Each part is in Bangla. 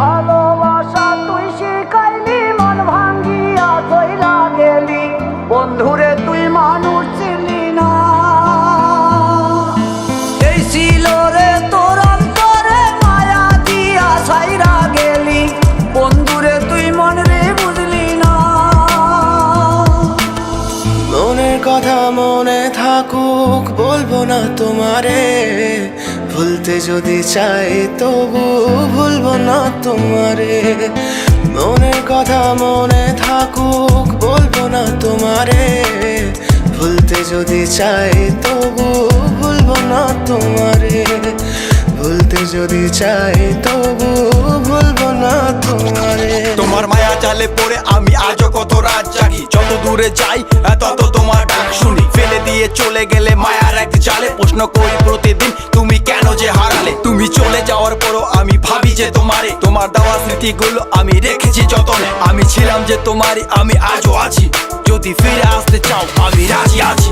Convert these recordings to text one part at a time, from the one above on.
ভালোবাসা তুই শিখাইলি, মন ভাঙ্গিয়া চইলা গেলি, বন্ধুরে তুই মানুষ ছিলি না। এই ছিল রে তোর অন্তরে মায়া দিয়া ছাইরা গেলি, বন্ধুরে তুই মন রে বুঝলি না। মনের কথা মনে থাকুক বলবো না তোমারে, ভুলতে যদি চাই তবু ভুলবো না তোমারে। মনের কথা মনে থাকুক বলবো না তোমারে, ভুলতে যদি চাই তবু ভুলবো না তোমারে। ভুলতে যদি চাই তবু ভুলবো না তোমারে। তোমার মায়া জালে পড়ে আমি আজও কত রাত জাগি, যত দূরে যাই তত তোমার ডাক শুনি। ফেলে দিয়ে চলে গেলে মায়ার এক জালে, প্রশ্ন করি প্রতিদিন তুমি কেন যে হারালে। তুমি চলে যাওয়ার পরও আমি ভাবি যে তোমারে, তোমার দেওয়া স্মৃতিগুলো আমি রেখেছি যতনে। আমি ছিলাম যে তোমারই, আমি আজও আছি, যদি ফিরে আসতে চাও আমি রাজি আছি।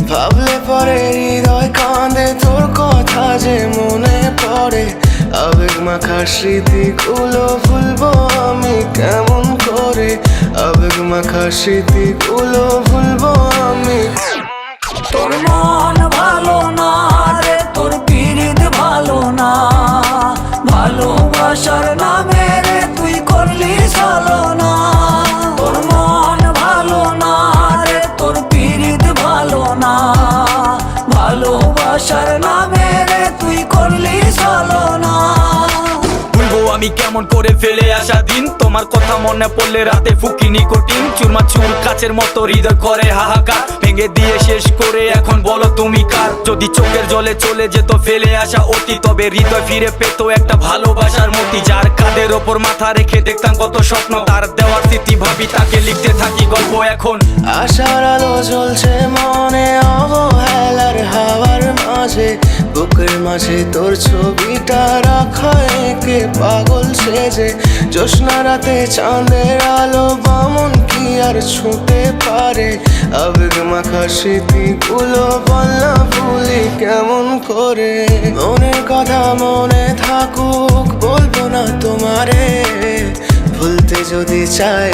ভাবলে পরে হৃদয় কাঁদে, তোর কথা যে মনে পড়ে। আবেগ মাখা স্মৃতিগুলো ভুলবো আমি কেমন করে, আবেগ মাখা স্মৃতিগুলো ভুলবো আমি। তোর মন ভালো না রে, তোর পীড়িত ভালো না, ভালোবাসার নামে রে তুই করলি ছলনা। তোর মন ভালো না রে, তোর পীড়িত ভালো না, ভালোবাসার নামে রে তুই করলি ছলনা। ভুলবো আমি কেমন করে ফেলে আসা দিন, তোমার কথা মনে পড়লে রাতে ফুকি নিকোটিন। চুরমাচুর কাচের মতো হৃদয় করে হাহাকার, ভেঙে দিয়ে শেষ করে এখন বলো তুমি কার। যদি চোখের জলে চলে যেত ফেলে আসা অতীত, তবে হৃদয় ফিরে পেত একটা ভালোবাসার মতি। যার কাঁধের ওপর মাথা রেখে দেখতাম কত স্বপ্ন, তার দেওয়ার স্মৃতি ভাবি তাকে লিখতে থাকি গল্প এখন। আশার আলো জ্বলছে মনে অবহেলার হাওয়ার মাঝে, বুকের মাঝে তোর ছবিটা রাখা একে পাগল সেজে। জ্যোৎস্না রাতে চাঁদের আলো বামন কি আর ছুঁতে পারে, আবেগ মাখা স্মৃতিগুলো বল না ভুলি কেমন করে। মনের কথা মনে থাকুক বলবো না তোমারে, ভুলতে যদি চাই